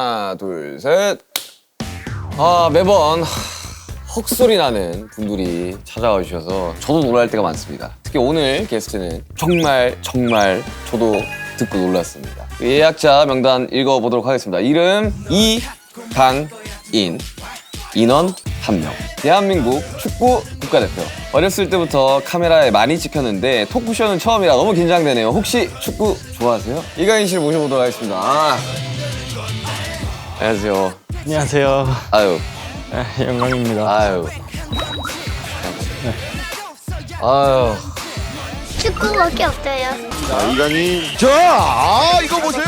하나, 둘, 셋. 매번 헉소리 나는 분들이 찾아와 주셔서 저도 놀랄 때가 많습니다. 특히 오늘 게스트는 정말 저도 듣고 놀랐습니다. 예약자 명단 읽어보도록 하겠습니다. 이름 이강인, 인원 1명. 대한민국 축구 국가대표. 어렸을 때부터 카메라에 많이 찍혔는데 토크쇼는 처음이라 너무 긴장되네요. 혹시 축구 좋아하세요? 이강인 씨를 모셔보도록 하겠습니다. 안녕하세요. 안녕하세요. 아유. 영광입니다. 아유. 아유. 축구밖에 없어요. 이강인. 자, 이거 보세요.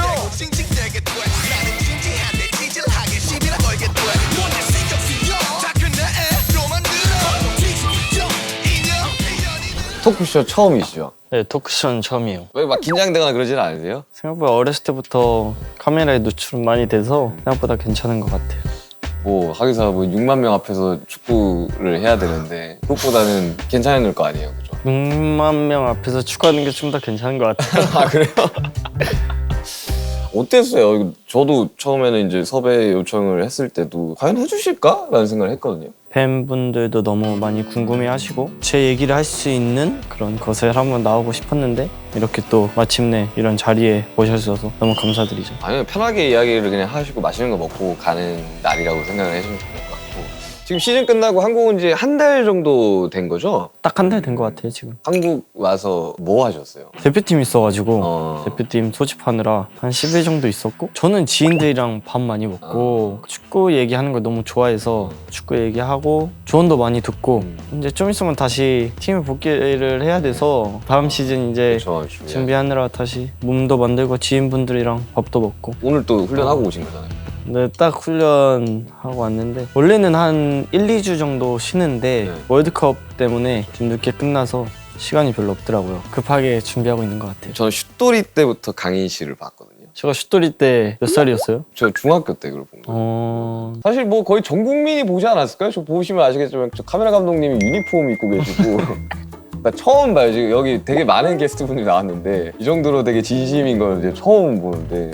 토크쇼 처음이시죠? 네, 토크쇼는 처음이에요. 왜 막 긴장되거나 그러지는 않으세요? 생각보다 어렸을 때부터 카메라에 노출은 많이 돼서 생각보다 괜찮은 것 같아요. 뭐 하기사 뭐 6만 명 앞에서 축구를 해야 되는데 그것보다는 괜찮을 거 아니에요, 그죠? 6만 명 앞에서 축구하는 게 좀 더 괜찮은 것 같아요. 아 그래요? 어땠어요? 저도 처음에는 이제 섭외 요청을 했을 때도 과연 해주실까라는 생각을 했거든요. 팬분들도 너무 많이 궁금해하시고 제 얘기를 할 수 있는 그런 것을 한번 나오고 싶었는데 이렇게 또 마침내 이런 자리에 모셔주셔서 너무 감사드리죠. 아니면 편하게 이야기를 그냥 하시고 맛있는 거 먹고 가는 날이라고 생각을 해주면 좋을 것 같고. 지금 시즌 끝나고 한국 온 지 한 달 정도 된 거죠? 딱 한 달 된 것 같아요 지금. 한국 와서 뭐 하셨어요? 대표팀 있어가지고 대표팀 소집하느라 한 10일 정도 있었고 저는 지인들이랑 밥 많이 먹고 축구 얘기하는 걸 너무 좋아해서 축구 얘기하고 조언도 많이 듣고 이제 좀 있으면 다시 팀에 복귀를 해야 돼서 다음 시즌 이제 그렇죠, 준비하느라 다시 몸도 만들고 지인분들이랑 밥도 먹고 오늘 또 훈련하고 오신 거잖아요. 네, 딱 훈련하고 왔는데 원래는 한 1, 2주 정도 쉬는데 네. 월드컵 때문에 좀 늦게 끝나서 시간이 별로 없더라고요. 급하게 준비하고 있는 것 같아요. 저는 슛돌이 때부터 강인 씨를 봤거든요. 제가 슛돌이 때 몇 살이었어요? 저 중학교 때 그걸 본 거예요. 사실 뭐 거의 전 국민이 보지 않았을까요? 저 보시면 아시겠지만 저 카메라 감독님이 유니폼 입고 계시고 그러니까 처음 봐요. 지금 여기 되게 많은 게스트분들이 나왔는데 이 정도로 되게 진심인 걸 이제 처음 보는데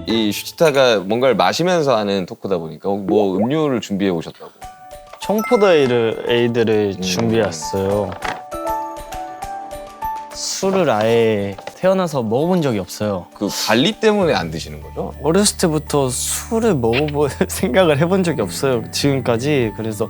이 슈치타가 뭔가를 마시면서 하는 토크다 보니까 뭐 음료를 준비해 오셨다고. 청포도 에이드를 준비했어요. 술을 아예 태어나서 먹어본 적이 없어요. 그 관리 때문에 안 드시는 거죠? 어렸을 때부터 술을 먹어볼 생각을 해본 적이 없어요. 지금까지. 그래서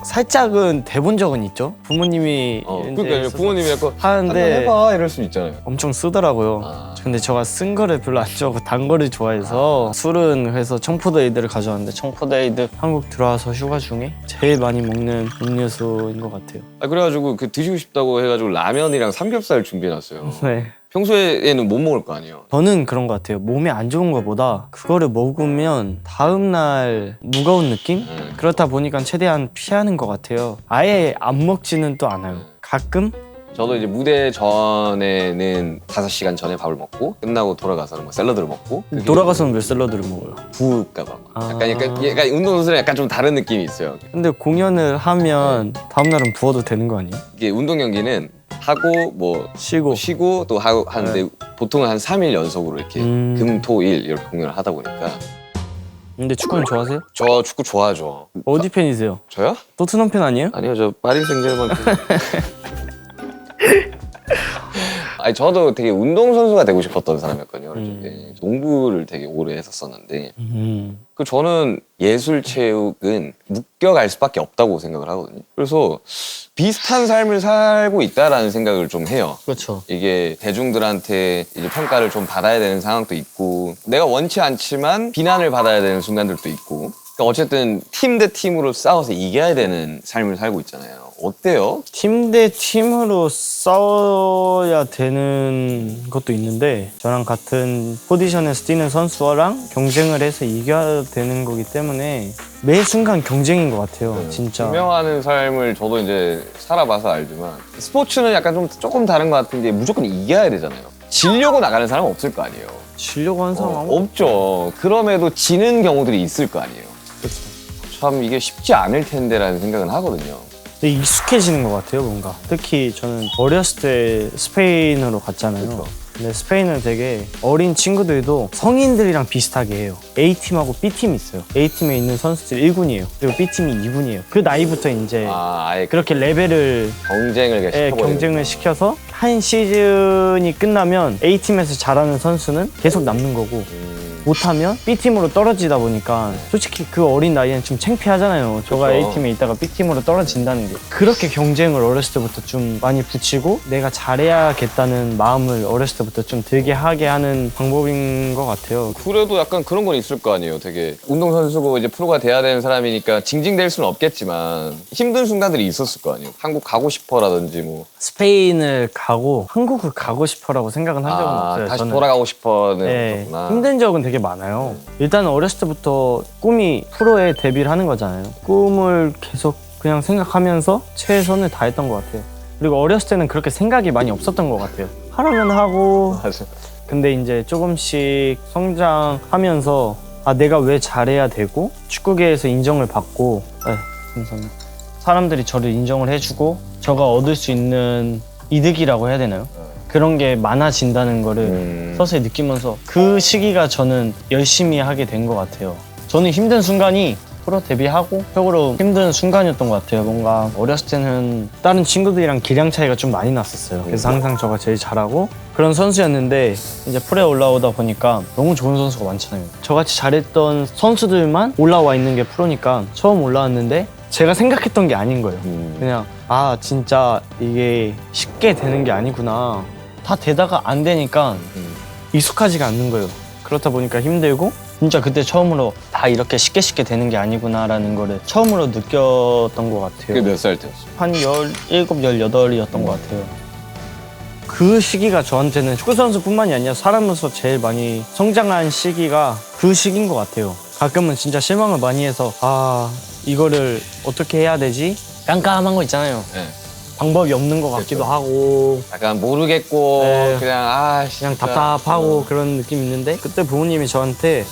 살짝은 대본 적은 있죠. 부모님이 그러니까 있어서 부모님이 약간 하는데 해봐 이럴 수 있잖아요. 엄청 쓰더라고요. 근데 제가 쓴 거를 별로 안 좋아하고 단 거를 좋아해서 술은 그래서 청포도 에이드를 가져왔는데 청포도 에이드 한국 들어와서 휴가 중에 제일 많이 먹는 음료수인 것 같아요. 그래가지고 그 드시고 싶다고 해가지고 라면이랑 삼겹살 준비해놨어요. 네. 평소에는 못 먹을 거 아니에요? 저는 그런 것 같아요. 몸에 안 좋은 것보다 그거를 먹으면 다음날 무거운 느낌? 그렇다 보니까 최대한 피하는 것 같아요. 아예 안 먹지는 또 않아요. 가끔? 저도 이제 무대 전에는 5시간 전에 밥을 먹고 끝나고 돌아가서는 뭐 샐러드를 먹고 돌아가서는 왜 샐러드를 먹어요? 부을까봐 약간 운동선수랑 약간 좀 다른 느낌이 있어요. 근데 공연을 하면 다음날은 부어도 되는 거 아니에요? 이게 운동 경기는 하고 뭐 쉬고 또 하고 하는데 보통은 한 3일 연속으로 이렇게 금, 토, 일 이렇게 공연을 하다 보니까. 근데 축구는 좋아하세요? 저 축구 좋아하죠. 어디 팬이세요? 저요? 토트넘 팬 아니에요? 아니요, 저 파리 생제르맹 팬. 아니 저도 되게 운동선수가 되고 싶었던 사람이었거든요. 어릴 때. 농구를 되게 오래 했었었는데 그 저는 예술체육은 묶여갈 수밖에 없다고 생각을 하거든요. 그래서 비슷한 삶을 살고 있다라는 생각을 좀 해요. 그렇죠. 이게 대중들한테 이제 평가를 좀 받아야 되는 상황도 있고 내가 원치 않지만 비난을 받아야 되는 순간들도 있고 그러니까 어쨌든 팀 대 팀으로 싸워서 이겨야 되는 삶을 살고 있잖아요. 어때요? 팀 대 팀으로 싸워야 되는 것도 있는데 저랑 같은 포지션에서 뛰는 선수랑 경쟁을 해서 이겨야 되는 거기 때문에 매 순간 경쟁인 것 같아요. 진짜. 투명하는 삶을 저도 이제 살아봐서 알지만 스포츠는 약간 좀 조금 다른 것 같은 게 무조건 이겨야 되잖아요. 지려고 나가는 사람은 없을 거 아니에요. 지려고 하는 사람 없죠. 그럼에도 지는 경우들이 있을 거 아니에요. 그렇죠. 참 이게 쉽지 않을 텐데라는 생각은 하거든요. 근데 익숙해지는 것 같아요, 뭔가. 특히 저는 어렸을 때 스페인으로 갔잖아요. 그렇죠. 근데 스페인은 되게 어린 친구들도 성인들이랑 비슷하게 해요. A팀하고 B팀이 있어요. A팀에 있는 선수들 1군이에요. 그리고 B팀이 2군이에요. 그 나이부터 이제 아예 그렇게 레벨을 경쟁을 시켜버리는. 경쟁을 시켜서 한 시즌이 끝나면 A팀에서 잘하는 선수는 계속 남는 거고 못하면 B팀으로 떨어지다 보니까 솔직히 그 어린 나이엔 좀 창피하잖아요. 저가 그쵸. A팀에 있다가 B팀으로 떨어진다는 게. 그렇게 경쟁을 어렸을 때부터 좀 많이 붙이고 내가 잘해야겠다는 마음을 어렸을 때부터 좀 들게 하게 하는 방법인 것 같아요. 그래도 약간 그런 건 있을 거 아니에요. 되게 운동선수고 이제 프로가 돼야 되는 사람이니까 징징댈 수는 없겠지만 힘든 순간들이 있었을 거 아니에요. 한국 가고 싶어라든지 뭐. 스페인을 가고 한국을 가고 싶어라고 생각은 한 적은 없어요. 다시 저는. 돌아가고 싶어는 네, 없었구나. 힘든 적은 되게 많아요. 일단 어렸을 때부터 꿈이 프로에 데뷔를 하는 거잖아요. 꿈을 계속 그냥 생각하면서 최선을 다했던 것 같아요. 그리고 어렸을 때는 그렇게 생각이 많이 없었던 것 같아요. 하라면 하고 맞아. 근데 이제 조금씩 성장하면서 내가 왜 잘해야 되고 축구계에서 인정을 받고 감사합니다. 사람들이 저를 인정을 해주고 저가 얻을 수 있는 이득이라고 해야 되나요? 그런 게 많아진다는 거를 서서히 느끼면서 그 시기가 저는 열심히 하게 된 것 같아요. 저는 힘든 순간이 프로 데뷔하고 최고로 힘든 순간이었던 것 같아요. 뭔가 어렸을 때는 다른 친구들이랑 기량 차이가 좀 많이 났었어요. 그래서 항상 저가 제일 잘하고 그런 선수였는데 이제 프로에 올라오다 보니까 너무 좋은 선수가 많잖아요. 저같이 잘했던 선수들만 올라와 있는 게 프로니까 처음 올라왔는데 제가 생각했던 게 아닌 거예요. 그냥 진짜 이게 쉽게 되는 게 아니구나. 다 되다가 안 되니까 익숙하지가 않는 거예요. 그렇다 보니까 힘들고 진짜 그때 처음으로 다 이렇게 쉽게 되는 게 아니구나라는 거를 처음으로 느꼈던 것 같아요. 그게 몇 살 때였어? 한 17, 18이었던 것 같아요. 그 시기가 저한테는 축구선수뿐만이 아니라 사람으로서 제일 많이 성장한 시기가 그 시기인 것 같아요. 가끔은 진짜 실망을 많이 해서 이거를 어떻게 해야 되지? 깜깜한 거 있잖아요. 네. 방법이 없는 것 같기도 하고 약간 모르겠고 네. 그냥 그냥 답답하고 그런 느낌이 있는데 그때 부모님이 저한테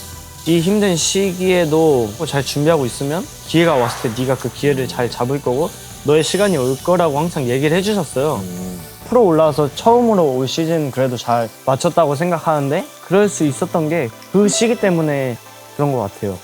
이 힘든 시기에도 잘 준비하고 있으면 기회가 왔을 때 네가 그 기회를 잘 잡을 거고 너의 시간이 올 거라고 항상 얘기를 해주셨어요. 프로 올라와서 처음으로 올 시즌 그래도 잘 맞췄다고 생각하는데 그럴 수 있었던 게 그 시기 때문에 그런 것 같아요.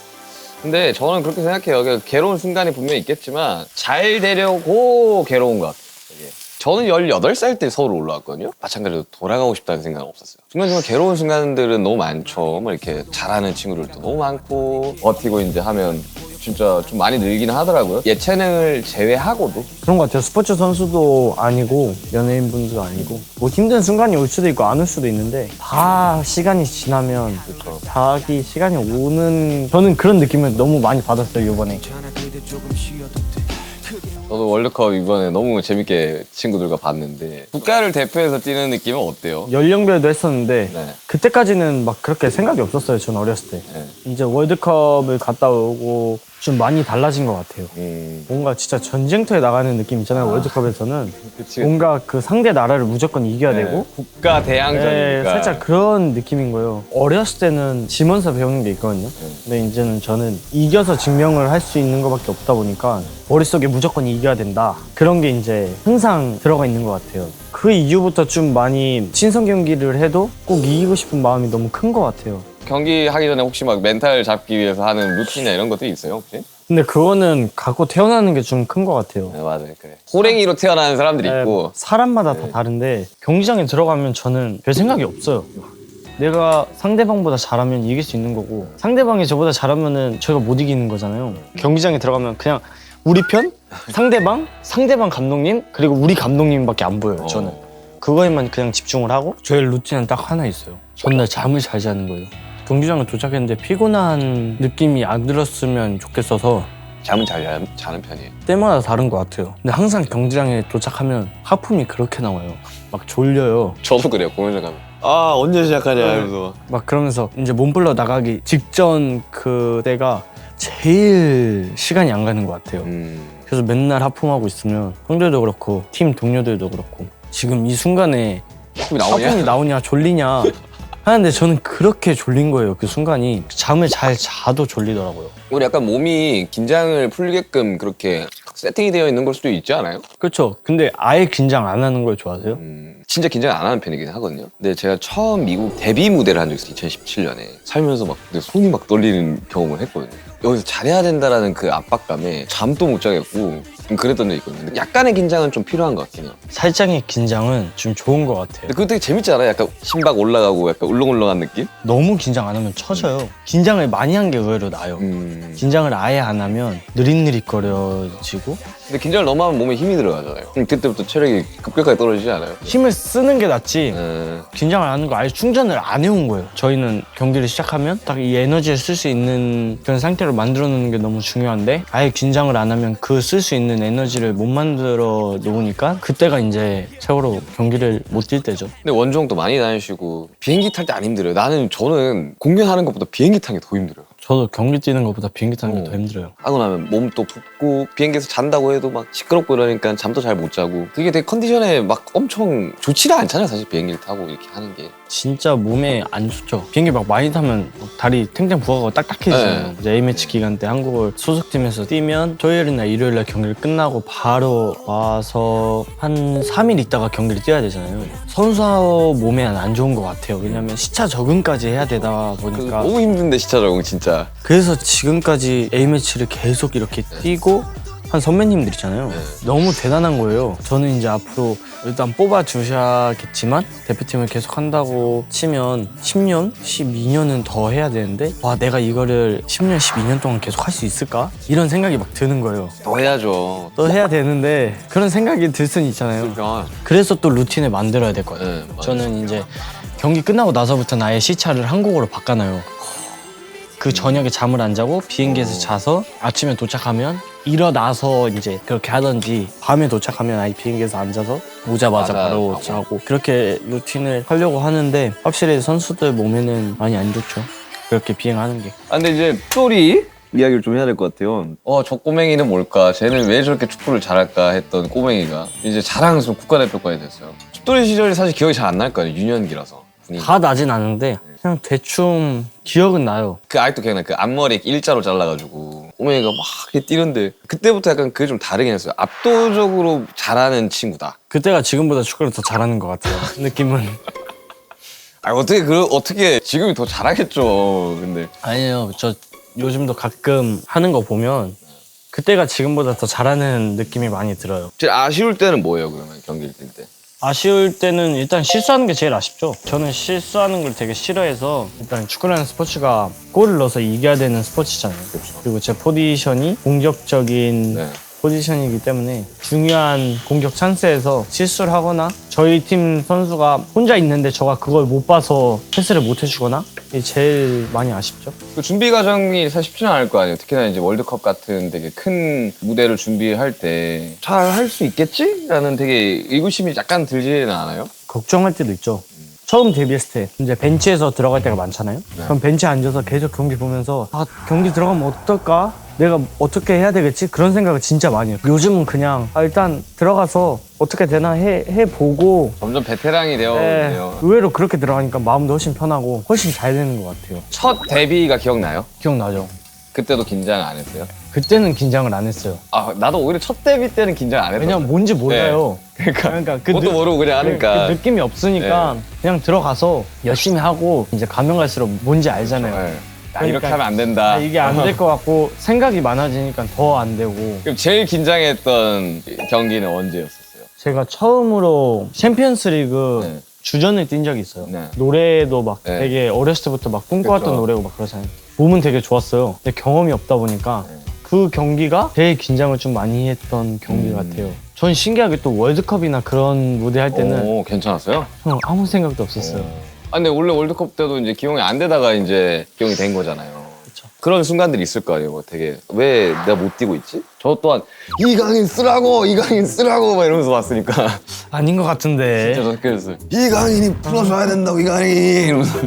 근데 저는 그렇게 생각해요. 괴로운 순간이 분명히 있겠지만 잘 되려고 괴로운 것 같아요. 이게. 저는 18살 때 서울 올라왔거든요. 마찬가지로 돌아가고 싶다는 생각은 없었어요. 중간중간 괴로운 순간들은 너무 많죠. 뭐 이렇게 잘하는 친구들도 너무 많고 버티고 이제 하면 진짜 좀 많이 늘기는 하더라고요. 예체능을 제외하고도. 그런 것 같아요. 스포츠 선수도 아니고 연예인분도 아니고 뭐 힘든 순간이 올 수도 있고 안 올 수도 있는데 다 시간이 지나면 그렇죠. 자기 시간이 오는 저는 그런 느낌을 너무 많이 받았어요 이번에. 저도 월드컵 이번에 너무 재밌게 친구들과 봤는데 국가를 대표해서 뛰는 느낌은 어때요? 연령별도 했었는데 네. 그때까지는 막 그렇게 생각이 없었어요. 전 어렸을 때. 네. 이제 월드컵을 갔다 오고 좀 많이 달라진 것 같아요. 뭔가 진짜 전쟁터에 나가는 느낌 있잖아요. 월드컵에서는 그치. 뭔가 그 상대 나라를 무조건 이겨야 네. 되고 국가 대항전이니까. 네, 살짝 그런 느낌인 거예요. 어렸을 때는 지면서 배우는 게 있거든요. 근데 이제는 저는 이겨서 증명을 할 수 있는 것밖에 없다 보니까 머릿속에 무조건 이겨야 된다. 그런 게 이제 항상 들어가 있는 것 같아요. 그 이후부터 좀 많이 친선 경기를 해도 꼭 이기고 싶은 마음이 너무 큰 것 같아요. 경기 하기 전에 혹시 막 멘탈 잡기 위해서 하는 루틴이나 이런 것도 있어요 혹시? 근데 그거는 갖고 태어나는 게 좀 큰 것 같아요. 네 맞아요. 그래. 호랭이로 태어나는 사람들이 있고. 사람마다 다 다른데 경기장에 들어가면 저는 별 생각이 없어요. 내가 상대방보다 잘하면 이길 수 있는 거고 상대방이 저보다 잘하면은 제가 못 이기는 거잖아요. 경기장에 들어가면 그냥 우리 편, 상대방 감독님 그리고 우리 감독님밖에 안 보여요. 저는 그거에만 그냥 집중을 하고 저의 루틴은 딱 하나 있어요. 전날 잠을 잘 자는 거예요. 경기장에 도착했는데 피곤한 느낌이 안 들었으면 좋겠어서 잠은 잘 자는 편이에요. 때마다 다른 것 같아요. 근데 항상 경기장에 도착하면 하품이 그렇게 나와요. 막 졸려요. 저도 그래요. 공연장 가면. 아 언제 시작하냐 이러면서. 막 그러면서 이제 몸풀러 나가기 직전 그때가 제일 시간이 안 가는 것 같아요. 그래서 맨날 하품하고 있으면 형들도 그렇고 팀 동료들도 그렇고 지금 이 순간에 하품이 나오냐 졸리냐 하는데 저는 그렇게 졸린 거예요. 그 순간이 잠을 잘 자도 졸리더라고요. 우리 약간 몸이 긴장을 풀게끔 그렇게 세팅이 되어 있는 걸 수도 있지 않아요? 그렇죠. 근데 아예 긴장 안 하는 걸 좋아하세요? 진짜 긴장 안 하는 편이긴 하거든요. 근데 제가 처음 미국 데뷔 무대를 한 적이 있어요. 2017년에. 살면서 막 내 손이 막 떨리는 경험을 했거든요. 여기서 잘해야 된다라는 그 압박감에 잠도 못 자겠고 좀 그랬던 적이 있거든요. 근데 약간의 긴장은 좀 필요한 것 같긴 해요. 살짝의 긴장은 좀 좋은 것 같아요. 근데 그거 되게 재밌지 않아요? 약간 심박 올라가고 약간 울렁울렁한 느낌? 너무 긴장 안 하면 처져요. 긴장을 많이 한 게 의외로 나아요. 긴장을 아예 안 하면 느릿느릿거려지고 근데 긴장을 너무 하면 몸에 힘이 들어가잖아요. 그때부터 체력이 급격하게 떨어지지 않아요? 힘을 쓰는 게 낫지 음. 긴장을 안 하는 거 아예 충전을 안 해온 거예요. 저희는 경기를 시작하면 딱 이 에너지를 쓸 수 있는 그런 상태로 만들어 놓는 게 너무 중요한데 아예 긴장을 안 하면 그 쓸 수 있는 에너지를 못 만들어 놓으니까 그때가 이제 최고로 경기를 못 뛸 때죠. 근데 원정도 많이 다니시고 비행기 탈 때 안 힘들어요. 저는 공연하는 것보다 비행기 타는 게 더 힘들어요. 저도 경기 뛰는 것보다 비행기 타는 게 더 힘들어요. 하고 나면 몸 또 붓고 비행기에서 잔다고 해도 막 시끄럽고 이러니까 잠도 잘 못 자고 그게 되게 컨디션에 막 엄청 좋지는 않잖아요. 사실 비행기를 타고 이렇게 하는 게. 진짜 몸에 안 좋죠. 비행기 막 많이 타면 다리 탱탱 부어가고 딱딱해지잖아요. 네. 이제 A매치 기간 때 한국을 소속팀에서 뛰면 토요일이나 일요일날 경기를 끝나고 바로 와서 한 3일 있다가 경기를 뛰어야 되잖아요. 선수 몸에 안 좋은 것 같아요. 왜냐면 시차 적응까지 해야 되다 보니까 너무 힘든데 시차 적응 진짜. 그래서 지금까지 A매치를 계속 이렇게 뛰고 한 선배님들 있잖아요. 너무 대단한 거예요. 저는 이제 앞으로 일단 뽑아주셔야겠지만 대표팀을 계속 한다고 치면 10년, 12년은 더 해야 되는데 와 내가 이거를 10년, 12년 동안 계속 할 수 있을까? 이런 생각이 막 드는 거예요. 더 해야죠. 또 해야 되는데 그런 생각이 들 수는 있잖아요. 그러니까. 그래서 또 루틴을 만들어야 될 거예요. 네, 맞아요. 저는 이제 경기 끝나고 나서부터는 아예 시차를 한국어로 바꿔놔요. 그 저녁에 잠을 안 자고 비행기에서 자서 아침에 도착하면 일어나서 이제 그렇게 하던지 밤에 도착하면 아예 비행기에서 앉아서 오자마자 맞아, 바로 하고. 자고 그렇게 루틴을 하려고 하는데 확실히 선수들 몸에는 많이 안 좋죠. 그렇게 비행하는 게. 아, 근데 이제 스토리 이야기를 좀 해야 될 것 같아요. 저 꼬맹이는 뭘까? 쟤는 왜 저렇게 축구를 잘할까 했던 꼬맹이가 이제 자랑스러운 국가대표까지 됐어요. 춥돌이 시절이 사실 기억이 잘 안 날 거예요. 유년기라서. 분위기. 다 나진 않은데 그냥 대충 기억은 나요. 그 아직도 기억나. 그 앞머리 이렇게 일자로 잘라가지고 꼬맹이가 막 이렇게 뛰는데 그때부터 약간 그게 좀 다르긴 했어요. 압도적으로 잘하는 친구다. 그때가 지금보다 축구를 더 잘하는 것 같아요. 느낌은. 아 어떻게 지금이 더 잘하겠죠. 근데 아니에요. 저 요즘도 가끔 하는 거 보면 그때가 지금보다 더 잘하는 느낌이 많이 들어요. 제일 아쉬울 때는 뭐예요? 그러면 경기를 뛸 때? 아쉬울 때는 일단 실수하는 게 제일 아쉽죠. 저는 실수하는 걸 되게 싫어해서 일단 축구라는 스포츠가 골을 넣어서 이겨야 되는 스포츠잖아요. 그리고 제 포지션이 공격적인 네. 포지션이기 때문에 중요한 공격 찬스에서 실수를 하거나 저희 팀 선수가 혼자 있는데 저가 그걸 못 봐서 패스를 못 해주거나 이게 제일 많이 아쉽죠. 그 준비 과정이 사실 쉽지는 않을 거 아니에요. 특히나 이제 월드컵 같은 되게 큰 무대를 준비할 때 잘 할 수 있겠지? 라는 되게 의구심이 약간 들지는 않아요? 걱정할 때도 있죠. 처음 데뷔했을 때 이제 벤치에서 들어갈 때가 많잖아요. 그럼 벤치에 앉아서 계속 경기 보면서 경기 들어가면 어떨까? 내가 어떻게 해야 되겠지? 그런 생각을 진짜 많이 해요. 요즘은 그냥 일단 들어가서 어떻게 되나 해보고 점점 베테랑이 되어오네요. 의외로 그렇게 들어가니까 마음도 훨씬 편하고 훨씬 잘 되는 것 같아요. 첫 데뷔가 기억나요? 기억나죠? 그때도 긴장 안 했어요? 그때는 긴장을 안 했어요. 나도 오히려 첫 데뷔 때는 긴장 안 했어요. 왜냐면 뭔지 몰라요. 그러니까 그 그것도 모르고 그냥 하니까. 그 느낌이 없으니까 그냥 들어가서 열심히 하고 이제 가면 갈수록 뭔지 알잖아요. 네. 그러니까 이렇게 하면 안 된다. 이게 안 될 것 같고 생각이 많아지니까 더 안 되고. 그럼 제일 긴장했던 경기는 언제였었어요? 제가 처음으로 챔피언스리그 네. 주전을 뛴 적이 있어요. 네. 노래도 막 네. 되게 어렸을 때부터 막 꿈꿔왔던 그쵸. 노래고 막 그러잖아요. 몸은 되게 좋았어요. 근데 경험이 없다 보니까 네. 그 경기가 제일 긴장을 좀 많이 했던 경기 같아요. 전 신기하게 또 월드컵이나 그런 무대 할 때는 오, 괜찮았어요? 아무 생각도 없었어요. 근데 원래 월드컵 때도 이제 기용이 안 되다가 이제 기용이 된 거잖아요. 그쵸. 그런 순간들이 있을 거 아니에요. 뭐 되게 왜 내가 못 뛰고 있지? 저 또한 이강인 쓰라고 막 이러면서 왔으니까 아닌 것 같은데. 진짜 그랬어요. 이강인이 풀어줘야 된다고 이강인이 이러면서.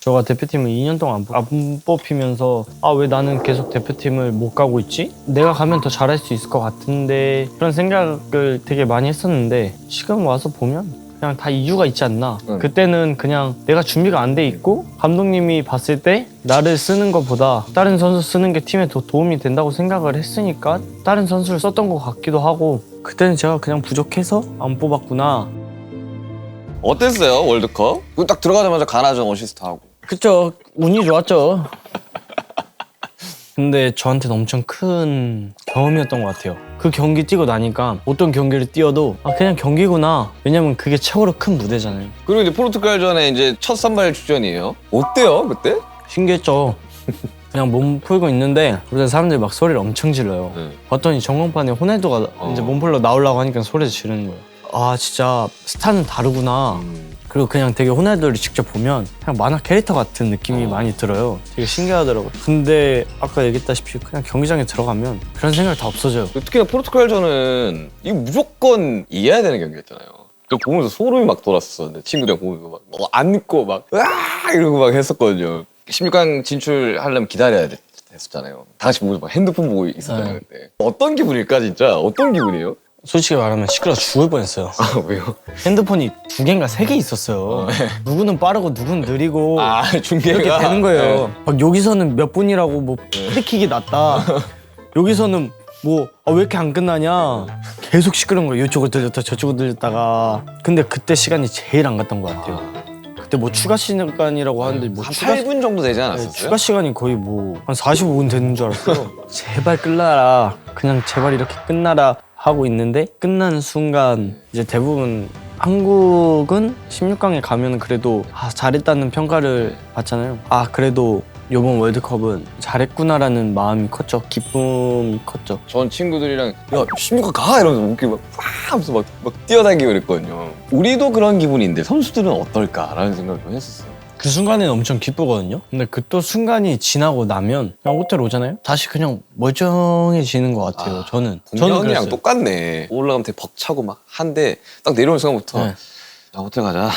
저가 대표팀을 2년 동안 안 뽑히면서 왜 나는 계속 대표팀을 못 가고 있지? 내가 가면 더 잘할 수 있을 것 같은데 그런 생각을 되게 많이 했었는데 지금 와서 보면 그냥 다 이유가 있지 않나. 그때는 그냥 내가 준비가 안 돼 있고 감독님이 봤을 때 나를 쓰는 것보다 다른 선수 쓰는 게 팀에 더 도움이 된다고 생각을 했으니까 다른 선수를 썼던 것 같기도 하고 그때는 제가 그냥 부족해서 안 뽑았구나. 어땠어요 월드컵? 딱 들어가자마자 가나전 어시스트 하고. 그쵸. 운이 좋았죠. 근데 저한테는 엄청 큰 경험이었던 것 같아요. 그 경기 뛰고 나니까 어떤 경기를 뛰어도 그냥 경기구나. 왜냐면 그게 최고로 큰 무대잖아요. 그리고 이제 포르투갈전에 이제 첫 선발 출전이에요. 어때요 그때? 신기했죠. 그냥 몸 풀고 있는데 그러다 사람들이 막 소리를 엄청 질러요. 봤더니 전광판에 호날두가 이제 몸 풀러 나오려고 하니까 소리를 지르는 거예요. 아 진짜 스타는 다르구나. 그리고 그냥 되게 호날두를 직접 보면 그냥 만화 캐릭터 같은 느낌이 많이 들어요. 되게 신기하더라고요. 근데 아까 얘기했다시피 그냥 경기장에 들어가면 그런 생각 다 없어져요. 특히나 포르투갈전은 이거 무조건 이겨야 되는 경기였잖아요. 그거 보면서 소름이 막 돋았었는데 친구들이랑 보면서 막 안고 막 으아 이러고 막 했었거든요. 16강 진출하려면 기다려야 됐었잖아요. 다 같이 보면서 막 핸드폰 보고 있었잖아요. 그때. 어떤 기분일까 진짜? 어떤 기분이에요? 솔직히 말하면 시끄러워 죽을 뻔했어요. 아 왜요? 핸드폰이 2개인가 3개 있었어요. 누구는 빠르고 누구는 느리고 중계가 이렇게 되는 거예요. 막 여기서는 몇 분이라고 뭐 프리킥이 났다. 여기서는 뭐 왜 이렇게 안 끝나냐. 계속 시끄러운 거예요. 이쪽으로 들렸다 저쪽으로 들렸다가. 근데 그때 시간이 제일 안 갔던 것 같아요. 그때 뭐 추가 시간이라고 하는데 뭐 한 8분 정도 되지 않았었어요? 추가 시간이 거의 뭐 한 45분 되는 줄 알았어요. 제발 끝나라. 그냥 제발 이렇게 끝나라 하고 있는데 끝나는 순간 이제 대부분 한국은 16강에 가면 그래도 잘했다는 평가를 받잖아요. 그래도 이번 월드컵은 잘했구나라는 마음이 컸죠. 기쁨이 컸죠. 전 친구들이랑 야 16강 가! 이러면서 웃기고 막 하면서 막 뛰어다니고 그랬거든요. 우리도 그런 기분인데 선수들은 어떨까라는 생각을 좀 했었어요. 그 순간에는 엄청 기쁘거든요. 근데 그 또 순간이 지나고 나면 그냥 호텔 오잖아요. 다시 그냥 멀쩡해지는 것 같아요. 저는 공연이랑 그랬어요. 똑같네. 올라가면 되게 벅차고 막 한데 딱 내려오는 순간부터 네. 자 호텔 가자.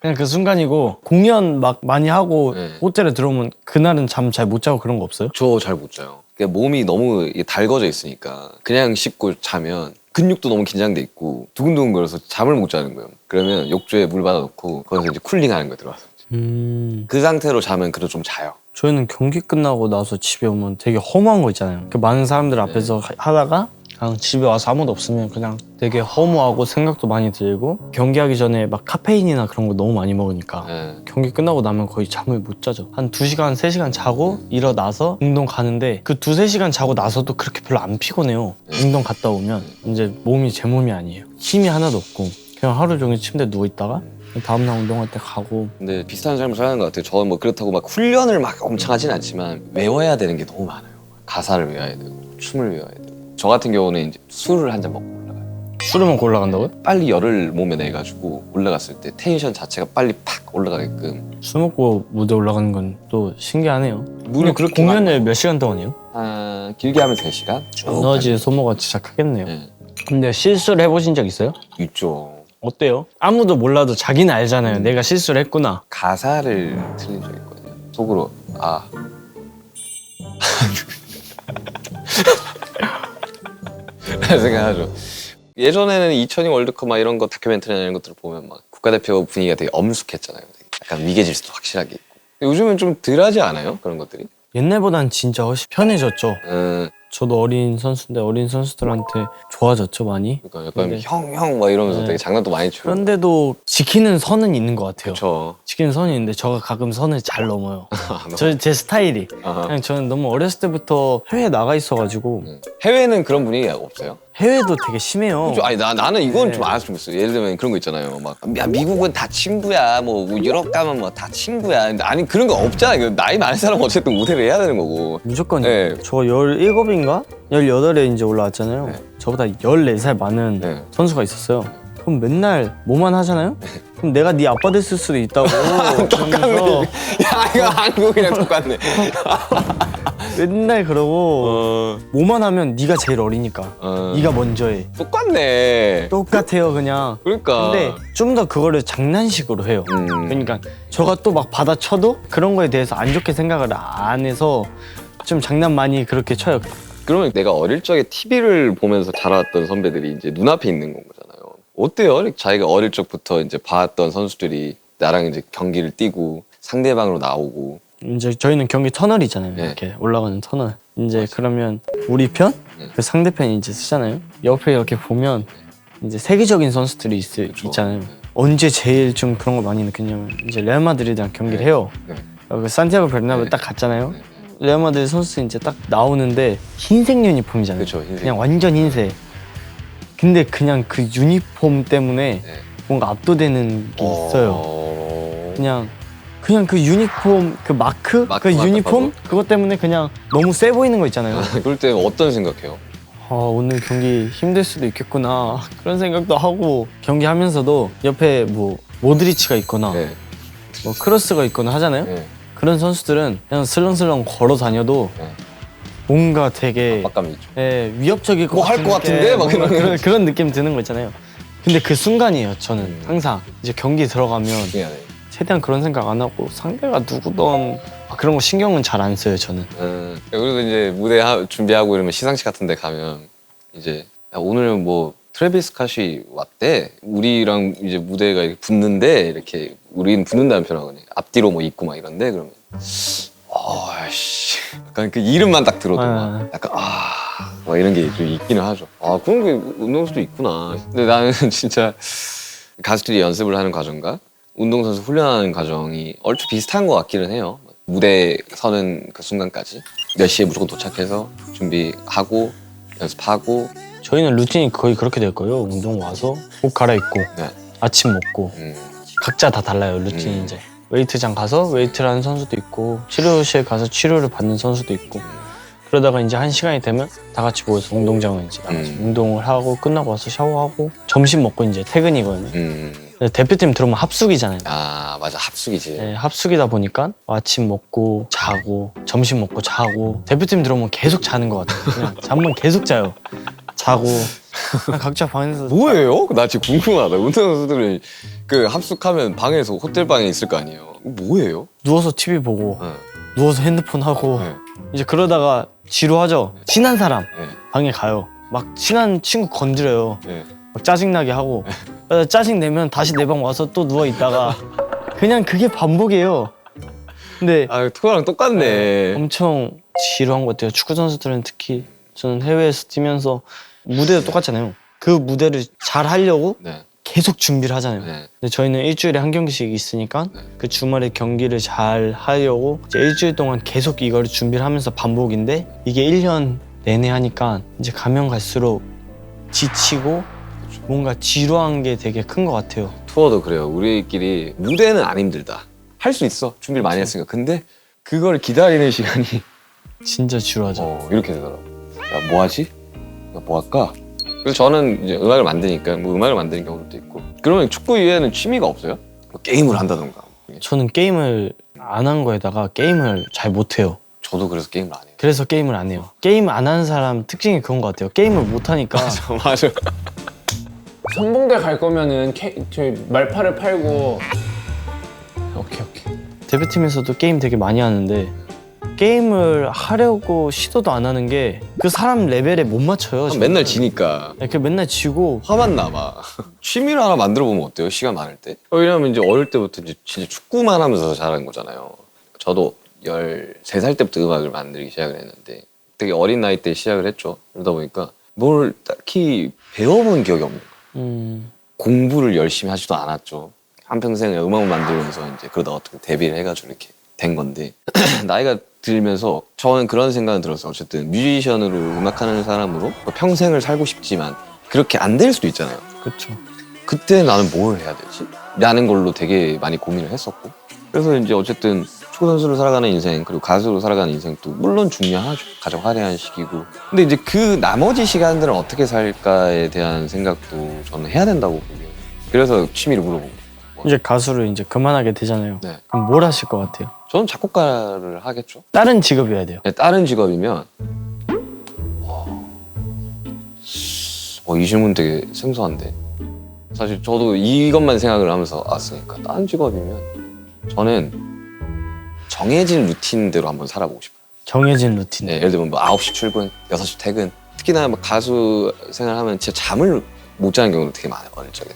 그냥 그 순간이고 공연 막 많이 하고 네. 호텔에 들어오면 그날은 잠 잘 못 자고 그런 거 없어요? 저 잘 못 자요. 그러니까 몸이 너무 이게 달궈져 있으니까 그냥 씻고 자면 근육도 너무 긴장돼 있고 두근두근거려서 잠을 못 자는 거예요. 그러면 욕조에 물 받아놓고 거기서 이제 쿨링하는 거 들어가서 그 상태로 자면 그래도 좀 자요. 저희는 경기 끝나고 나서 집에 오면 되게 허무한 거 있잖아요. 그 많은 사람들 앞에서 하다가 그냥 집에 와서 아무도 없으면 그냥 되게 허무하고 생각도 많이 들고 경기하기 전에 막 카페인이나 그런 거 너무 많이 먹으니까 경기 끝나고 나면 거의 잠을 못 자죠. 한 2시간, 3시간 자고 일어나서 운동 가는데 그 2-3시간 자고 나서도 그렇게 별로 안 피곤해요. 운동 갔다 오면 이제 몸이 제 몸이 아니에요. 힘이 하나도 없고 그냥 하루 종일 침대에 누워있다가 다음날 운동할 때 가고. 근데 비슷한 삶을 사는 것 같아요. 저는 뭐 그렇다고 막 훈련을 막 엄청 하진 않지만 외워야 되는 게 너무 많아요. 가사를 외워야 되고 춤을 외워야 되고. 저 같은 경우는 이제 술을 한 잔 먹고 올라가요. 술을 먹고 올라간다고요? 빨리 열을 몸에 내가지고 올라갔을 때 텐션 자체가 빨리 팍 올라가게끔. 술 먹고 무대 올라가는 건 또 신기하네요. 물론 그렇게 공연을 몇 시간 동안이요? 길게 하면 3시간? 에너지 소모가 진짜 크겠네요. 네. 근데 실수를 해보신 적 있어요? 있죠. 어때요? 아무도 몰라도 자기는 알잖아요. 내가 실수를 했구나. 가사를 틀린 적이 있거든요. 속으로 생각하죠. 예전에는 2002 월드컵 막 이런 거 다큐멘터리나 이런 것들을 보면 막 국가대표 분위기가 되게 엄숙했잖아요. 약간 위계질서도 확실하게 있고. 요즘은 좀 덜하지 않아요? 그런 것들이? 옛날보단 진짜 훨씬 편해졌죠. 저도 어린 선수인데 어린 선수들한테 좋아졌죠 많이. 그러니까 약간 근데- 형 막 이러면서 네. 되게 장난도 많이 치고. 그런데도 지키는 선은 있는 것 같아요. 그렇죠. 지키는 선이 있는데 저가 가끔 선을 잘 넘어요. 제 스타일이. 그냥 저는 너무 어렸을 때부터 해외에 나가 있어가지고 해외는 그런 분위기가 없어요? 해외도 되게 심해요. 아니 나는 이건 네. 좀 알았으면 좋겠어요. 예를 들면 그런 거 있잖아요. 막 야, 미국은 다 친구야. 뭐 유럽 가면 뭐 다 친구야. 근데 아니 그런 거 없잖아요. 나이 많은 사람은 어쨌든 모델을 해야 되는 거고. 무조건 네. 저 17인가? 18에 이제 올라왔잖아요. 네. 저보다 14살 많은 네. 선수가 있었어요. 그럼 맨날 뭐만 하잖아요? 그럼 내가 네 아빠 됐을 수도 있다고. 그러면서 야 이거 한국이랑 똑같네. 맨날 그러고 뭐만 하면 네가 제일 어리니까 네가 먼저 해. 똑같네. 똑같아요 그냥. 그러니까. 근데 좀 더 그거를 장난식으로 해요. 그러니까 저가 또 막 받아쳐도 그런 거에 대해서 안 좋게 생각을 안 해서 좀 장난 많이 그렇게 쳐요. 그러면 내가 어릴 적에 TV를 보면서 자라왔던 선배들이 이제 눈앞에 있는 건 거잖아요. 어때요? 자기가 어릴 적부터 이제 봤던 선수들이 나랑 이제 경기를 뛰고 상대방으로 나오고 이제 저희는 경기 터널이잖아요. 네. 이렇게 올라가는 터널. 이제 그러면 우리 편, 네. 그 상대편이 이제 쓰잖아요. 옆에 이렇게 보면 이제 세계적인 선수들이 그렇죠. 있잖아요. 언제 제일 좀 그런 걸 많이 느꼈냐면 이제 레알 마드리드랑 경기를 네. 해요. 네. 그 산티아고 베르나베우 네. 딱 갔잖아요. 네. 레알 마드리드 선수 이제 딱 나오는데 흰색 유니폼이잖아요. 그렇죠. 흰색. 그냥 완전 흰색. 근데 그냥 그 유니폼 때문에 네. 뭔가 압도되는 게 있어요. 그냥 그 유니폼 그 마크 그 마크 유니폼 봐도. 그것 때문에 그냥 너무 세 보이는 거 있잖아요. 그럴 때 어떤 생각해요? 오늘 경기 힘들 수도 있겠구나 그런 생각도 하고 경기하면서도 옆에 뭐 모드리치가 있거나 네. 뭐 크로스가 있거나 하잖아요. 네. 그런 선수들은 그냥 슬렁슬렁 걸어 다녀도 네. 뭔가 되게 압박감이 있죠. 위협적일 것 뭐 할 것 같은데? 막 뭔가 이런 그런 느낌 드는 거 있잖아요. 근데 그 순간이에요. 저는 항상 이제 경기 들어가면 중요하네. 최대한 그런 생각 안 하고 상대가 누구든 그런 거 신경은 잘 안 써요. 저는. 그리고 이제 무대 준비하고 이러면 시상식 같은 데 가면 이제 야, 오늘은 뭐 트래비스 스캇이 왔대. 우리랑 이제 무대가 이렇게 붙는데 이렇게 우리는 붙는다는 표현하거든요. 앞뒤로 뭐 있고 막 이런데 그러면 아씨 약간 그 이름만 딱 들어도 막 약간 막 이런 게 좀 있기는 하죠. 그런 게 운동선수도 있구나. 근데 나는 진짜 가수들이 연습을 하는 과정과 운동선수 훈련하는 과정이 얼추 비슷한 것 같기는 해요. 무대에 서는 그 순간까지 몇 시에 무조건 도착해서 준비하고 연습하고. 저희는 루틴이 거의 그렇게 될 거예요. 운동 와서 옷 갈아입고 네. 아침 먹고 각자 다 달라요. 루틴이 이제 웨이트장 가서 웨이트를 하는 선수도 있고 치료실 가서 치료를 받는 선수도 있고 그러다가 이제 한 시간이 되면 다 같이 모여서 운동장을 이제 나가서 운동을 하고 끝나고 와서 샤워하고 점심 먹고 이제 퇴근이거든요. 근데 대표팀 들어오면 합숙이잖아요. 맞아 합숙이지. 네, 합숙이다 보니까 아침 먹고 자고 점심 먹고 자고 대표팀 들어오면 계속 자는 것 같아요. 그냥 잠만 계속 자요. 자고 그냥 각자 방에서 뭐예요? 나 지금 궁금하다. 운동선수들은 그 합숙하면 방에서 호텔 방에 있을 거 아니에요. 뭐예요? 누워서 TV 보고 네. 누워서 핸드폰 하고 네. 이제 그러다가 지루하죠. 친한 사람 네. 방에 가요. 막 친한 친구 건드려요. 네. 막 짜증나게 하고 짜증 내면 다시 내 방 와서 또 누워 있다가 그냥 그게 반복이에요. 근데 그거랑 똑같네. 엄청 지루한 것 같아요. 축구 선수들은 특히 저는 해외에서 뛰면서 무대도 똑같잖아요. 그 무대를 잘 하려고 네. 계속 준비를 하잖아요. 네. 근데 저희는 일주일에 한 경기씩 있으니까 그 주말에 경기를 잘 하려고 이제 일주일 동안 계속 이걸 준비를 하면서 반복인데 이게 1년 내내 하니까 이제 가면 갈수록 지치고 뭔가 지루한 게 되게 큰 것 같아요. 투어도 그래요. 우리끼리 무대는 안 힘들다. 할 수 있어. 준비를 많이 했으니까. 근데 그걸 기다리는 시간이 진짜 지루하죠. 이렇게 되더라고. 야, 뭐 하지? 야, 뭐 할까? 그래서 저는 이제 음악을 만드니까 뭐 음악을 만드는 경우도 있고. 그러면 축구 이외에는 취미가 없어요? 뭐 게임을 한다던가. 저는 게임을 안 한 거에다가 게임을 잘 못해요. 저도 그래서 게임을 안 해요. 그래서 게임을 안 해요. 게임 안 하는 사람 특징이 그런 것 같아요. 게임을 못 하니까 맞아. 선봉대 갈 거면은 저희 말파를 팔고. 오케이. 대표팀에서도 게임 되게 많이 하는데 게임을 하려고 시도도 안 하는 게 그 사람 레벨에 못 맞춰요. 저는. 맨날 지니까 이렇게 맨날 지고 화만 화만 남아. 취미를 하나 만들어 보면 어때요? 시간 많을 때? 왜냐면 이제 어릴 때부터 이제 진짜 축구만 하면서 자란 거잖아요. 저도 13살 때부터 음악을 만들기 시작을 했는데 되게 어린 나이 때 시작을 했죠. 그러다 보니까 뭘 딱히 배워본 기억이 없는 거예요. 공부를 열심히 하지도 않았죠. 한평생을 음악을 만들면서 이제 그러다 어떻게 데뷔를 해가지고 이렇게 된 건데 나이가 들면서 저는 그런 생각은 들었어요. 어쨌든 뮤지션으로 음악하는 사람으로 평생을 살고 싶지만 그렇게 안 될 수도 있잖아요. 그렇죠. 그때 나는 뭘 해야 되지? 라는 걸로 되게 많이 고민을 했었고 그래서 이제 어쨌든 축구 선수로 살아가는 인생 그리고 가수로 살아가는 인생도 물론 중요하죠. 가장 화려한 시기고 근데 이제 그 나머지 시간들은 어떻게 살까에 대한 생각도 저는 해야 된다고 보고요. 그래서 취미를 물어보고 이제 가수를 이제 그만하게 되잖아요. 네. 그럼 뭘 하실 것 같아요? 저는 작곡가를 하겠죠. 다른 직업이어야 돼요. 다른 직업이면 이 질문 되게 생소한데 사실 저도 이것만 생각을 하면서 왔으니까 다른 직업이면 저는 정해진 루틴대로 한번 살아보고 싶어요. 정해진 루틴. 네, 예를 들면 뭐 9시 출근, 6시 퇴근 특히나 뭐 가수 생활하면 진짜 잠을 못 자는 경우도 되게 많아요. 어릴 적에.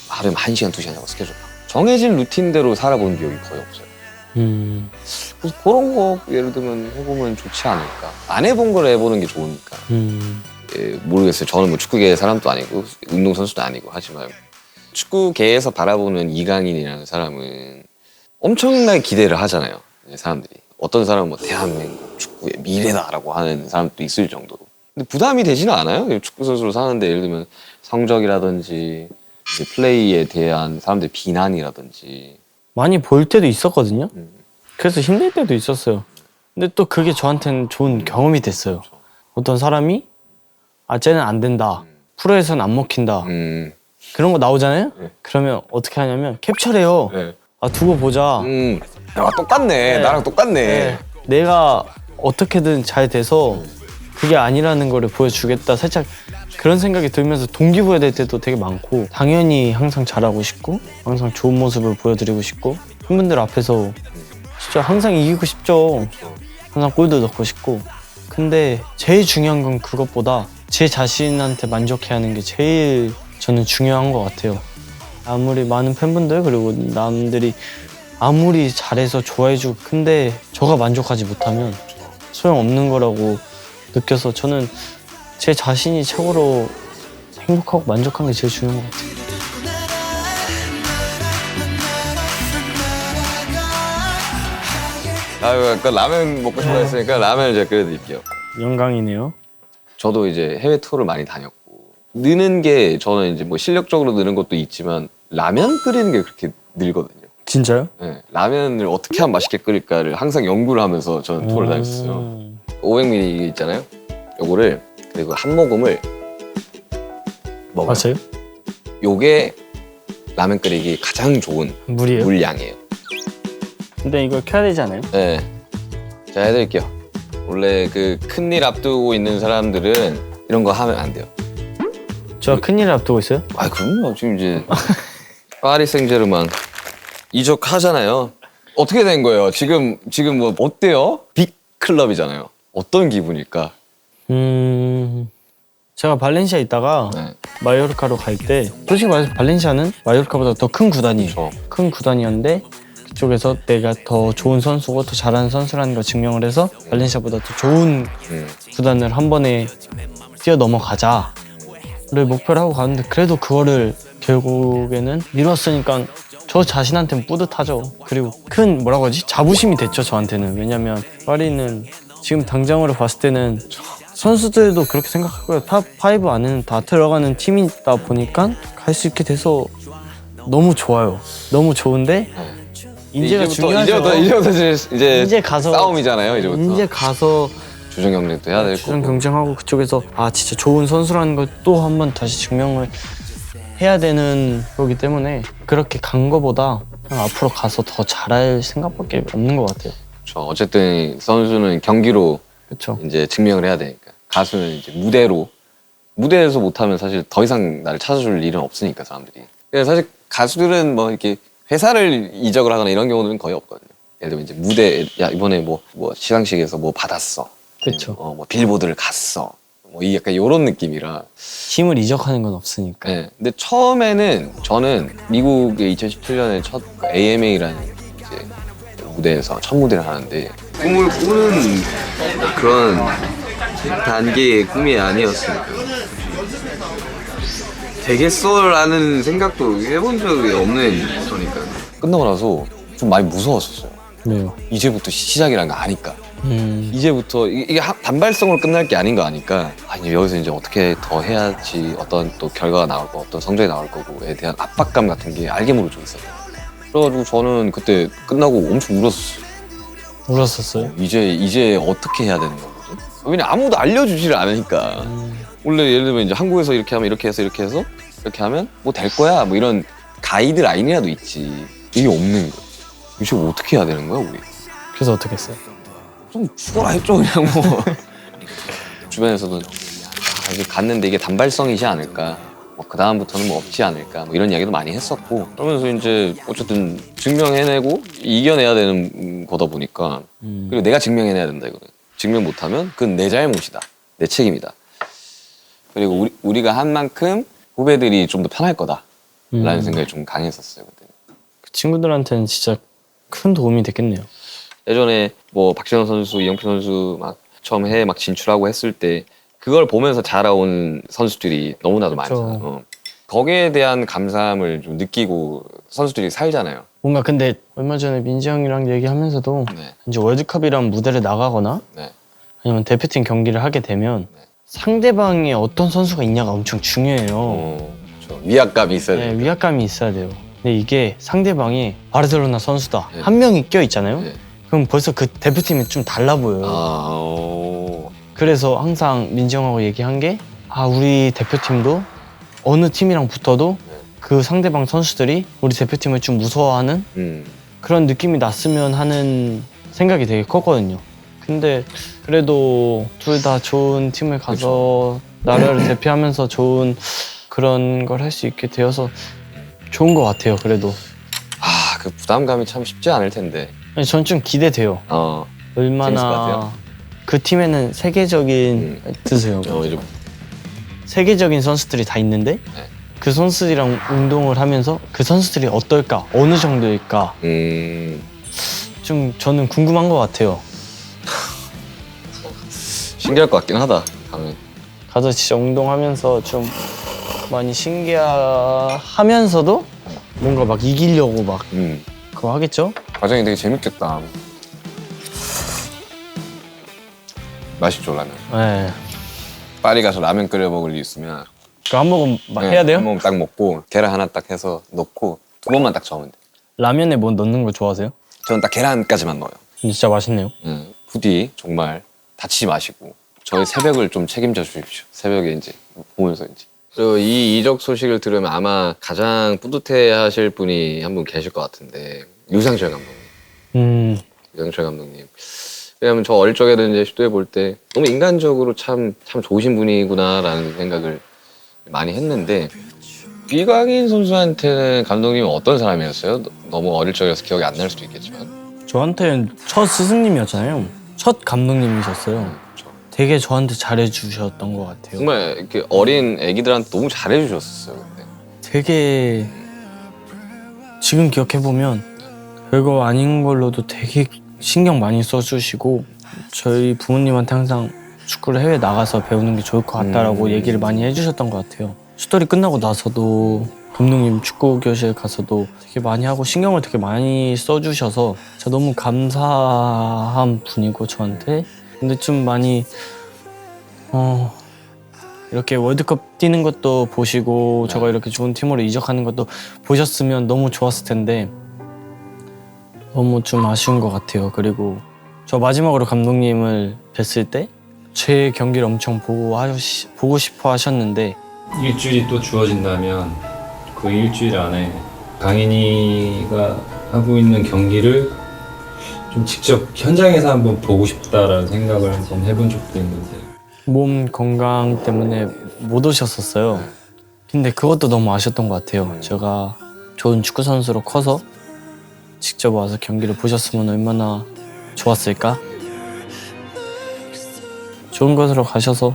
하루에 1시간, 2시간 자고 스케줄. 정해진 루틴대로 살아본 기억이 거의 없어요. 그래서 그런 거 예를 들면 해보면 좋지 않을까. 안 해본 걸 해보는 게 좋으니까. 예, 모르겠어요. 저는 뭐 축구계 사람도 아니고 운동선수도 아니고 하지만 축구계에서 바라보는 이강인이라는 사람은 엄청나게 기대를 하잖아요. 사람들이. 어떤 사람은 뭐 대한민국 축구의 미래다라고 하는 사람도 있을 정도로. 근데 부담이 되지는 않아요. 축구 선수로 사는데 예를 들면 성적이라든지 이제 플레이에 대한 사람들의 비난이라든지. 많이 보일 때도 있었거든요. 그래서 힘들 때도 있었어요. 근데 또 그게 저한테는 좋은 경험이 됐어요. 어떤 사람이 아 쟤는 안 된다. 프로에서는 안 먹힌다. 그런 거 나오잖아요. 네. 그러면 어떻게 하냐면 캡처를 해요. 네. 아 두고 보자. 야, 똑같네. 네. 나랑 똑같네. 네. 내가 어떻게든 잘 돼서 그게 아니라는 거를 보여주겠다. 살짝 그런 생각이 들면서 동기부여 될 때도 되게 많고 당연히 항상 잘하고 싶고 항상 좋은 모습을 보여드리고 싶고 팬분들 앞에서 진짜 항상 이기고 싶죠. 항상 골도 넣고 싶고 근데 제일 중요한 건 그것보다 제 자신한테 만족해야 하는 게 제일 저는 중요한 것 같아요. 아무리 많은 팬분들 그리고 남들이 아무리 잘해서 좋아해주고 근데 저가 만족하지 못하면 소용없는 거라고 느껴서 저는 제 자신이 최고로 행복하고 만족한 게 제일 중요한 것 같아요. 아유, 아까 라면 먹고 싶어 했으니까 라면을 제가 끓여드릴게요. 영광이네요. 저도 이제 해외 투어를 많이 다녔고 느는 게 저는 이제 뭐 실력적으로 느는 것도 있지만 라면 끓이는 게 그렇게 늘거든요. 진짜요? 네, 라면을 어떻게 하면 맛있게 끓일까를 항상 연구를 하면서 저는 투어를 다녔어요. 500ml 있잖아요. 요거를 그리고 한 모금을 먹어요. 맞아요? 요게 라면 끓이기 가장 좋은 물이에요? 물량이에요. 근데 이걸 켜야 되지 않아요? 네, 제가 해드릴게요. 원래 그 큰일 앞두고 있는 사람들은 이런 거 하면 안 돼요. 저 큰일 앞두고 있어요? 아, 그럼요. 지금 이제 파리 생제르맹 이적하잖아요. 어떻게 된 거예요? 지금 뭐 어때요? 빅 클럽이잖아요. 어떤 기분일까? 제가 발렌시아 있다가 네. 마요르카로 갈 때 솔직히 말해서 발렌시아는 마요르카보다 더 큰 구단이에요. 그렇죠. 큰 구단이었는데 그쪽에서 내가 더 좋은 선수고 더 잘하는 선수라는 걸 증명을 해서 발렌시아보다 더 좋은 구단을 한 번에 뛰어넘어가자를 목표로 하고 가는데 그래도 그거를 결국에는 미뤘으니까 저 자신한테는 뿌듯하죠. 그리고 큰 뭐라고 하지? 자부심이 됐죠 저한테는. 왜냐면 파리는 지금 당장으로 봤을 때는 선수들도 그렇게 생각하고요. 탑5 안에는 다 들어가는 팀이다 보니까 갈 수 있게 돼서 너무 좋아요. 너무 좋은데 인재가 중요하죠. 이제부터 이제 가서 싸움이잖아요. 이제부터 이제 가서 주전 경쟁도 해야 될 주전 거고. 경쟁하고 그쪽에서 아 진짜 좋은 선수라는 걸 또 한 번 다시 증명을 해야 되는 거기 때문에 그렇게 간 거보다 그냥 앞으로 가서 더 잘할 생각밖에 없는 것 같아요. 그렇죠. 어쨌든 선수는 경기로 그렇죠. 이제 증명을 해야 되니까 가수는 이제 무대에서 못하면 사실 더 이상 나를 찾아줄 일은 없으니까 사람들이. 그래서 사실 가수들은 뭐 이렇게 회사를 이적을 하거나 이런 경우는 거의 없거든요. 예를 들면 이제 무대 야 이번에 뭐 시상식에서 뭐 받았어. 그렇죠. 뭐 빌보드를 갔어. 뭐 이 약간 이런 느낌이라. 팀을 이적하는 건 없으니까. 네. 근데 처음에는 저는 미국의 2017년에 첫 AMA라는 이제 무대에서 첫 무대를 하는데 꿈을 꾸는 그런 단계의 꿈이 아니었으니까 되겠어라는 생각도 해본 적이 없는 거니까 끝나고 나서 좀 많이 무서웠었어요. 왜요? 이제부터 시작이라는 거 아니까 이제부터 이게 단발성으로 끝날 게 아닌 거 아니까 이제 여기서 이제 어떻게 더 해야지 어떤 또 결과가 나올 거 어떤 성적이 나올 거고에 대한 압박감 같은 게 알게 모르게 좀 있었어요. 그래가지고 저는 그때 끝나고 엄청 울었어요. 울었었어요? 이제 어떻게 해야 되는 거거든? 왜냐 아무도 알려주지를 않으니까. 원래 예를 들면 이제 한국에서 이렇게 하면 이렇게 해서 이렇게 하면 뭐 될 거야 뭐 이런 가이드라인이라도 있지. 이게 없는 거야. 이제 어떻게 해야 되는 거야 우리? 그래서 어떻게 했어요? 좀 죽어라 했죠 그냥 뭐. 주변에서도 이제 갔는데 이게 단발성이지 않을까. 뭐 그 다음부터는 뭐 없지 않을까. 뭐 이런 이야기도 많이 했었고. 그러면서 이제 어쨌든 증명해내고 이겨내야 되는 거다 보니까. 그리고 내가 증명해내야 된다 이거는. 증명 못하면 그건 내 잘못이다. 내 책임이다. 그리고 우리가 한 만큼 후배들이 좀 더 편할 거다라는 생각이 좀 강했었어요 그때. 그 친구들한테는 진짜 큰 도움이 됐겠네요. 예전에 뭐 박진영 선수, 이영표 선수 막 처음 해외 막 진출하고 했을 때 그걸 보면서 자라온 선수들이 너무나도 많잖아요. 거기에 대한 감사함을 좀 느끼고 선수들이 살잖아요. 뭔가 근데 얼마 전에 민지 형이랑 얘기하면서도 네. 이제 월드컵이란 무대를 나가거나 네. 아니면 대표팀 경기를 하게 되면 네. 상대방에 어떤 선수가 있냐가 엄청 중요해요. 그렇죠. 위압감이 있어야 네, 돼요. 위압감이 있어야 돼요. 근데 이게 상대방이 바르셀로나 선수다. 네. 한 명이 껴 있잖아요. 네. 그럼 벌써 그 대표팀이 좀 달라 보여요. 그래서 항상 민지 형하고 얘기한 게 우리 대표팀도 어느 팀이랑 붙어도 그 상대방 선수들이 우리 대표팀을 좀 무서워하는 그런 느낌이 났으면 하는 생각이 되게 컸거든요. 근데 그래도 둘 다 좋은 팀을 가서 나라를 대표하면서 좋은 그런 걸 할 수 있게 되어서 좋은 것 같아요. 그래도 그 부담감이 참 쉽지 않을 텐데. 전 좀 기대돼요. 재밌을 것 얼마나 같아요. 그 팀에는 세계적인 드세요. 이제 세계적인 선수들이 다 있는데 네. 그 선수들이랑 운동을 하면서 그 선수들이 어떨까, 어느 정도일까 좀 저는 궁금한 것 같아요. 신기할 것 같긴 하다. 가면. 가서 진짜 운동하면서 좀 많이 신기하면서도 뭔가 막 이기려고 막 그거 하겠죠? 과정이 되게 재밌겠다. 맛있죠 라면. 네. 파리 가서 라면 끓여 먹을 일 있으면 그거 한 모금 막 해야 돼요? 한 모금 딱 먹고 계란 하나 딱 해서 넣고 2번만 딱 저으면 돼. 라면에 뭐 넣는 거 좋아하세요? 저는 딱 계란까지만 넣어요. 근데 진짜 맛있네요. 부디 정말 다치지 마시고 저희 새벽을 좀 책임져 주십시오. 새벽에 이제 보면서 이제. 그리고 이 이적 소식을 들으면 아마 가장 뿌듯해하실 분이 한 분 계실 것 같은데 유상철 감독님. 유상철 감독님. 왜냐면 저 어릴 적에는 이제 시도해 볼 때 너무 인간적으로 참 좋으신 분이구나라는 생각을 많이 했는데 이강인 선수한테는 감독님은 어떤 사람이었어요? 너무 어릴 적이라서 기억이 안 날 수도 있겠지만. 저한테는 첫 스승님이었잖아요. 첫 감독님이셨어요. 그렇죠. 되게 저한테 잘해주셨던 것 같아요. 정말 이렇게 어린 애기들한테 너무 잘해주셨어요. 그때. 되게 지금 기억해보면 별거 아닌 걸로도 되게 신경 많이 써주시고 저희 부모님한테 항상 축구를 해외 나가서 배우는 게 좋을 것 같다라고 얘기를 많이 해주셨던 것 같아요. 슈터리 끝나고 나서도 감독님 축구 교실 가서도 되게 많이 하고 신경을 되게 많이 써주셔서 진짜 너무 감사한 분이고 저한테. 근데 좀 많이 이렇게 월드컵 뛰는 것도 보시고 저가 이렇게 좋은 팀으로 이적하는 것도 보셨으면 너무 좋았을 텐데 너무 좀 아쉬운 것 같아요. 그리고 저 마지막으로 감독님을 뵀을 때 제 경기를 엄청 보고 싶어 하셨는데 일주일이 또 주어진다면 그 일주일 안에 강인이가 하고 있는 경기를 좀 직접 현장에서 한번 보고 싶다라는 생각을 한번 해본 적도 있는데 몸 건강 때문에 못 오셨었어요. 근데 그것도 너무 아쉬웠던 것 같아요. 제가 좋은 축구 선수로 커서 직접 와서 경기를 보셨으면 얼마나 좋았을까? 좋은 곳으로 가셔서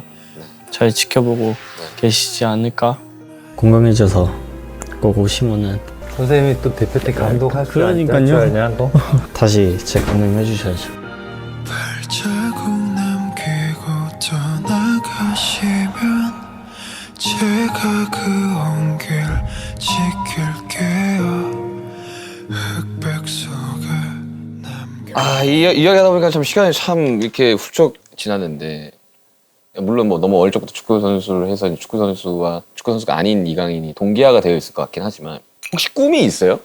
잘 지켜보고 계시지 않을까? 건강해져서 꼭 오시면은 선생님이 또 대표팀 감독할 줄 그러니까요. 아냐 또? 다시 제 감독님 해주셔야죠. 발자국 남기고 떠나가시면 제가 그 온길 지킬게요. 흑백 속에 남겨 이야기하다 보니까 참 시간이 참 이렇게 훌쩍 지났는데 물론 뭐 너무 어릴 적부터 축구 선수를 해서 축구 선수가 아닌 이강인이 동기화가 되어 있을 것 같긴 하지만 혹시 꿈이 있어요?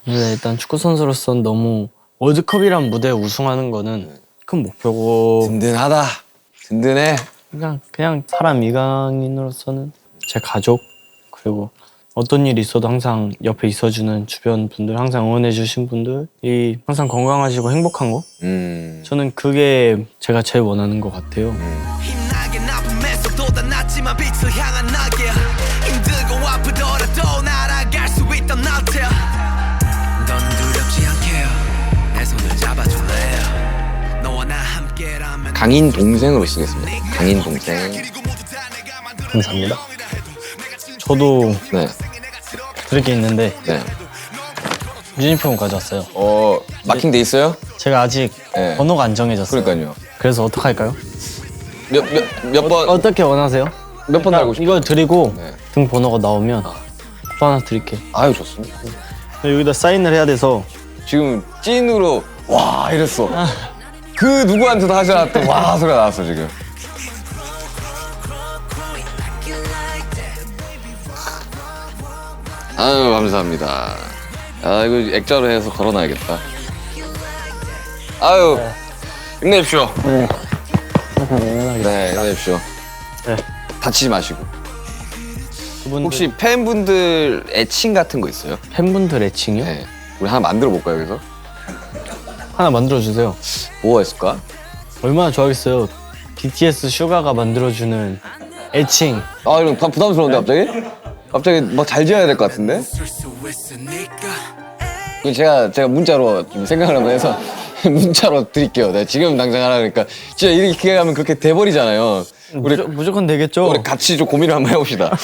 네, 일단 축구 선수로서는 너무 월드컵이란 무대에 우승하는 거는 큰 목표고 든든하다. 든든해. 그냥 사람 이강인으로서는 제 가족 그리고 어떤 일이 있어도 항상 옆에 있어주는 주변 분들 항상 응원해주신 분들이 항상 건강하시고 행복한 거 저는 그게 제가 제일 원하는 것 같아요. 힘나게 나쁨에서도 더 낫지만 빛을 향한 날개 힘들고 아프더라도 날아갈 수 있던 나태 넌 두렵지 않게요 내 손을 잡아줄래요 너와 나 함께라면 강인 동생으로 쓰겠습니다. 강인 동생. 감사합니다. 저도 네. 드릴 게 있는데 네. 유니폼 가져왔어요. 마킹돼 있어요? 제가 아직 네. 번호가 안 정해졌어요. 그러니까요. 그래서 어떡할까요? 몇 번? 어떻게 원하세요? 몇 번 달고 싶어요? 이걸 드리고 네. 등 번호가 나오면 또 하나 드릴게요. 아유 좋습니다. 여기다 사인을 해야 돼서 지금 찐으로 와 이랬어. 그 누구한테도 하지 않았던 와 소리가 나왔어 지금. 아유 감사합니다. 아 이거 액자로 해서 걸어놔야겠다. 아유 힘내십시오. 네 힘내십시오. 네. 다치지 마시고. 그분들, 혹시 팬분들 애칭 같은 거 있어요? 팬분들 애칭이요? 네. 우리 하나 만들어 볼까요 여기서? 하나 만들어주세요. 뭐가 있을까? 얼마나 좋아하겠어요. BTS 슈가가 만들어주는 애칭. 아 이런 부담스러운데 갑자기? 갑자기 막 잘 지어야 될 것 같은데? 그 제가 문자로 좀 생각을 한번 해서 문자로 드릴게요. 내가 지금 당장 하라니까 진짜 이렇게 가면 그렇게 돼버리잖아요. 우리 무조건 되겠죠? 우리 같이 좀 고민을 한번 해봅시다.